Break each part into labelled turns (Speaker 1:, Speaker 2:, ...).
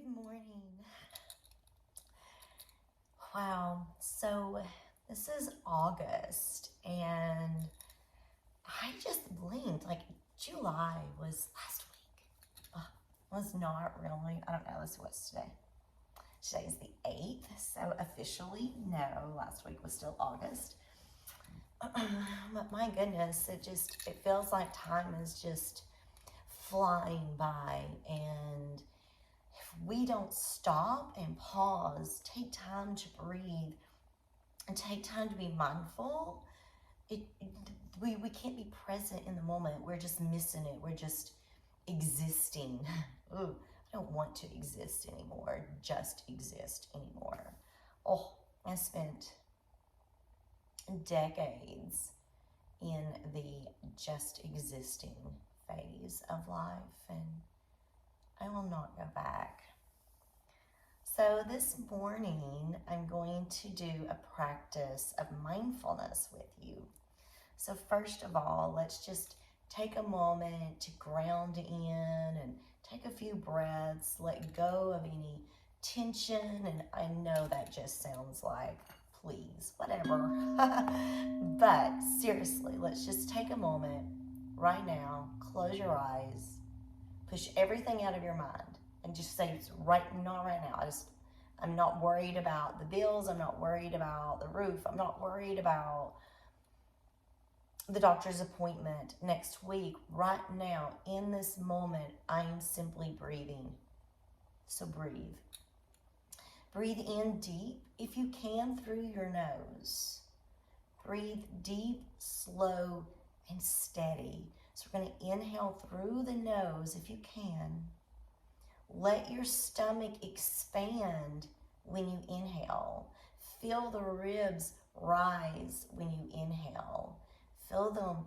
Speaker 1: Good morning. Wow, so this is August and I just blinked. Like July was last week. Was not really. I don't know. Let's see what's today. Today is the 8th, so officially no, last week was still August. But my goodness, it feels like time is just flying by, and if we don't stop and pause, take time to breathe, and take time to be mindful, we can't be present in the moment. We're just missing it. We're just existing. Ooh, I don't want to exist anymore, just exist anymore. Oh, I spent decades in the just existing phase of life, and I will not go back. So this morning, I'm going to do a practice of mindfulness with you. So first of all, let's just take a moment to ground in and take a few breaths, let go of any tension. And I know that just sounds like, please, whatever. But seriously, let's just take a moment right now, close your eyes, push everything out of your mind, and just say it's not right now. I'm not worried about the bills. I'm not worried about the roof. I'm not worried about the doctor's appointment next week. Right now, in this moment, I am simply breathing. So breathe. Breathe in deep, if you can, through your nose. Breathe deep, slow, and steady. So we're going to inhale through the nose if you can. Let your stomach expand when you inhale. Feel the ribs rise when you inhale. Feel them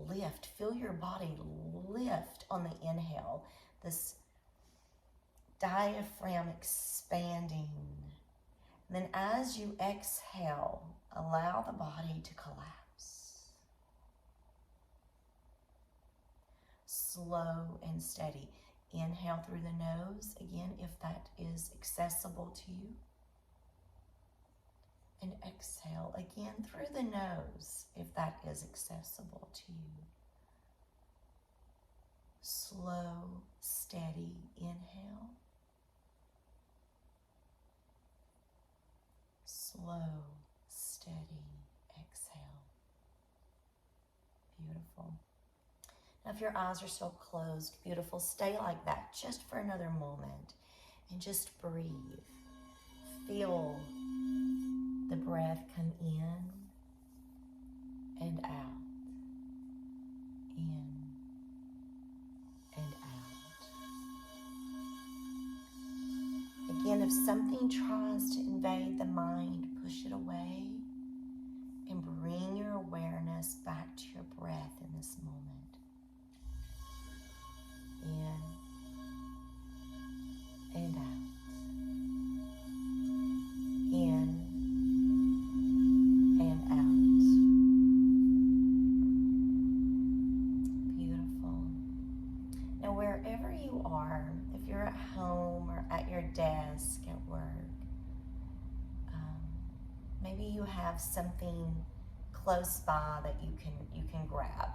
Speaker 1: lift. Feel your body lift on the inhale. This diaphragm expanding. And then as you exhale, allow the body to collapse. Slow and steady. Inhale through the nose, again, if that is accessible to you. And exhale again through the nose, if that is accessible to you. Slow, steady inhale. Slow, steady exhale. Beautiful. Now, if your eyes are still closed, beautiful, stay like that just for another moment and just breathe. Feel the breath come in and out, in and out. Again, if something tries to invade the mind, push it away and bring your awareness back to your breath in this moment. In and out. In and out. Beautiful. Now, wherever you are, if you're at home or at your desk at work, maybe you have something close by that you can grab.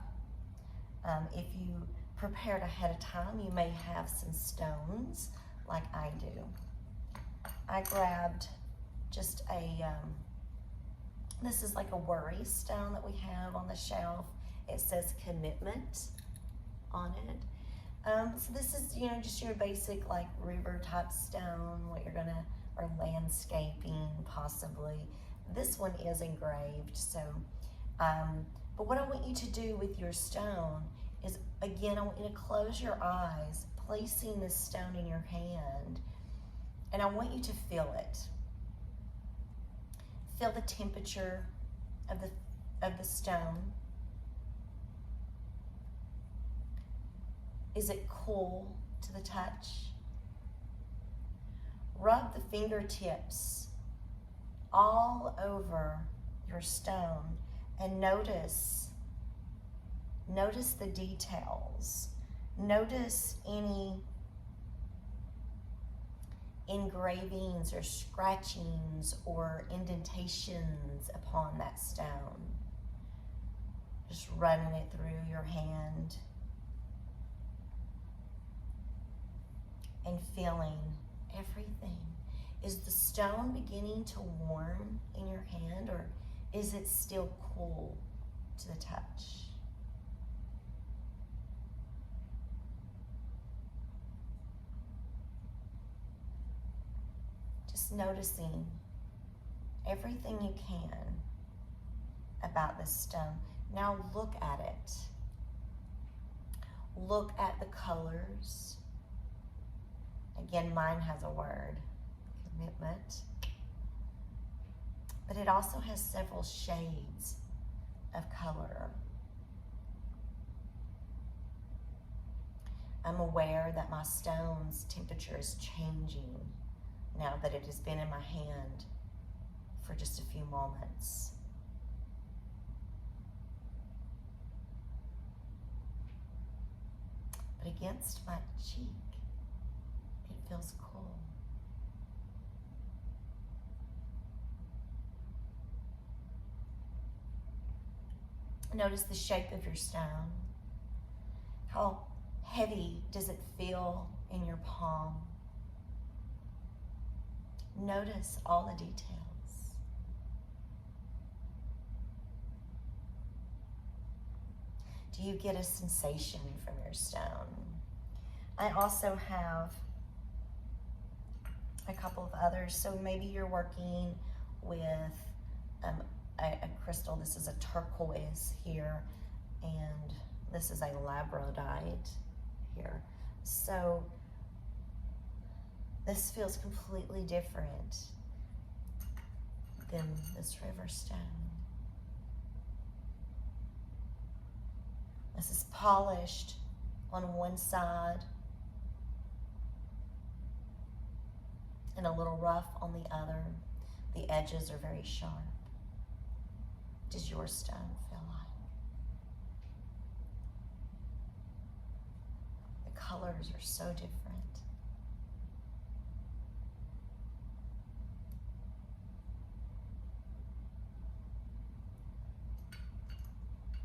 Speaker 1: If you prepared ahead of time, you may have some stones like I do. I grabbed just this is like a worry stone that we have on the shelf. It says commitment on it. So this is, just your basic like river type stone, or landscaping possibly. This one is engraved, so, but what I want you to do with your stone is, again, I want you to close your eyes, placing this stone in your hand, and I want you to feel it. Feel the temperature of the stone. Is it cool to the touch? Rub the fingertips all over your stone and notice the details. Notice engravings or scratchings or indentations upon that stone. Just running it through your hand and feeling everything. Is the stone beginning to warm in your hand, or is it still cool to the touch? Just noticing everything you can about this stone. Now look at it. Look at the colors. Again, mine has a word, commitment. But it also has several shades of color. I'm aware that my stone's temperature is changing now that it has been in my hand for just a few moments. But against my cheek, it feels cool. Notice the shape of your stone. How heavy does it feel in your palm? Notice all the details. Do you get a sensation from your stone? I also have a couple of others. So maybe you're working with a crystal. This is a turquoise here, and this is a labradorite here. So this feels completely different than this river stone. This is polished on one side and a little rough on the other. The edges are very sharp. What does your stone feel like? The colors are so different.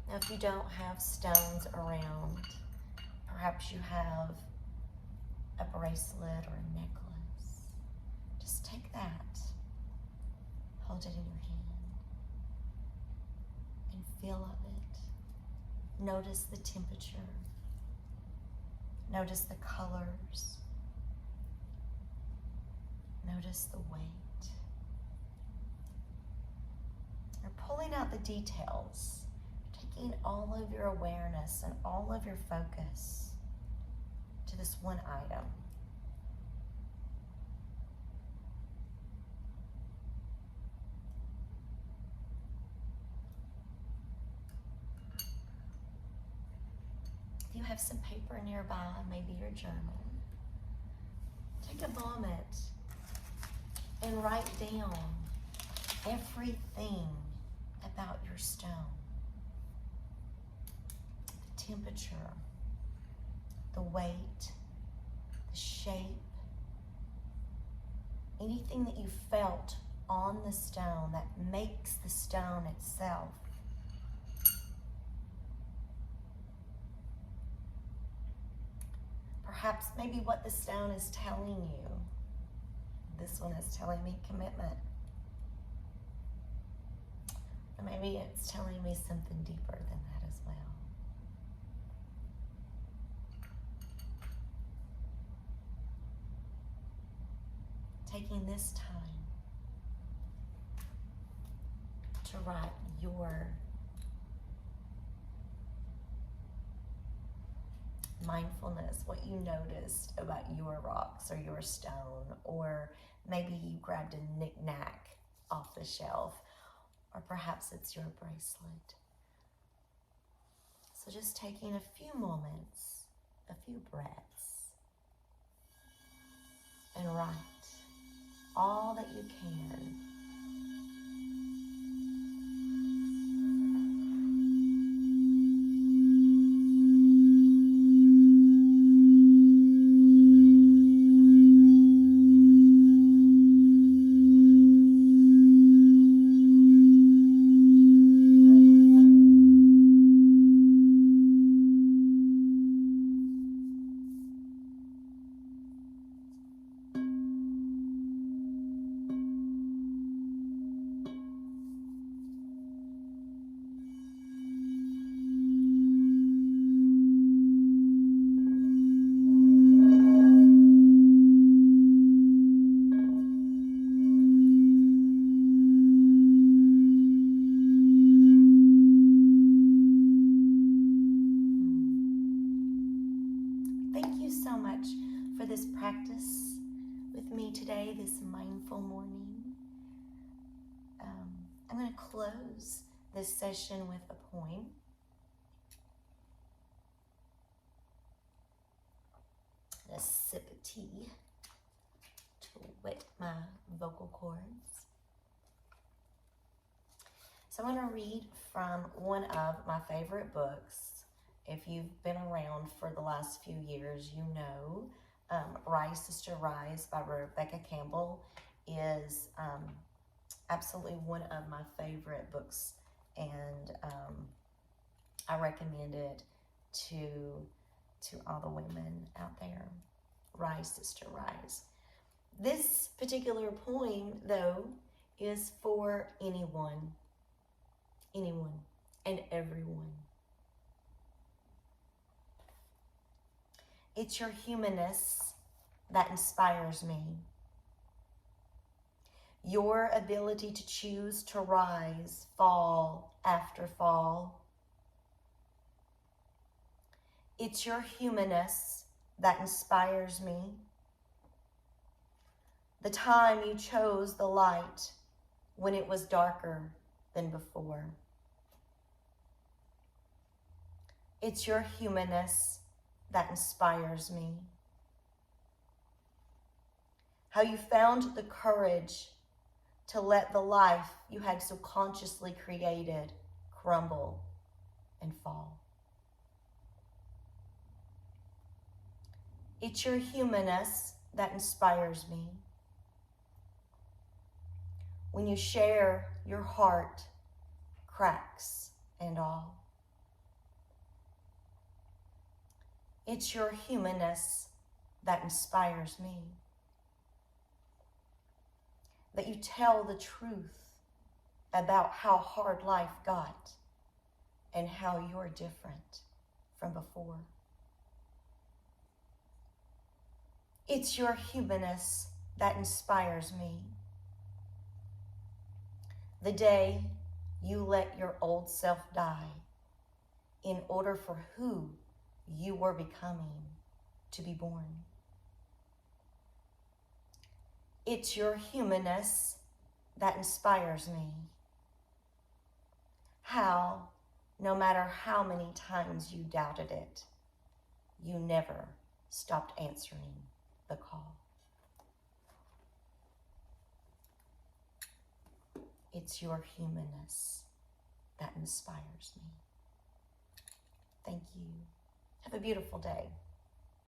Speaker 1: Now, if you don't have stones around, perhaps you have a bracelet or a necklace. Just take that, hold it in your hand, and feel of it. Notice the temperature. Notice the colors. Notice the weight. You're pulling out the details. Taking all of your awareness and all of your focus to this one item. If you have some paper nearby, maybe your journal, take a moment and write down everything about your stone. Temperature, the weight, the shape, anything that you felt on the stone that makes the stone itself. Perhaps maybe what the stone is telling you. This one is telling me commitment. Or maybe it's telling me something deeper than that as well. Taking this time to write your mindfulness, what you noticed about your rocks or your stone, or maybe you grabbed a knick-knack off the shelf, or perhaps it's your bracelet. So just taking a few moments, a few breaths, and write all that you can. practice with me today, this mindful morning. I'm going to close this session with a poem. A sip of tea to wet my vocal cords. So I'm going to read from one of my favorite books. If you've been around for the last few years, you know Rise, Sister, Rise by Rebecca Campbell is absolutely one of my favorite books, and I recommend it to all the women out there. Rise, Sister, Rise. This particular poem, though, is for anyone and everyone. It's your humanness that inspires me. Your ability to choose to rise, fall after fall. It's your humanness that inspires me. The time you chose the light when it was darker than before. It's your humanness that inspires me. How you found the courage to let the life you had so consciously created crumble and fall. It's your humanness that inspires me. When you share your heart, cracks and all. It's your humanness that inspires me. That you tell the truth about how hard life got and how you're different from before. It's your humanness that inspires me. The day you let your old self die in order for who you were becoming to be born. It's your humanness that inspires me. How, no matter how many times you doubted it, you never stopped answering the call. It's your humanness that inspires me. Thank you. Have a beautiful day.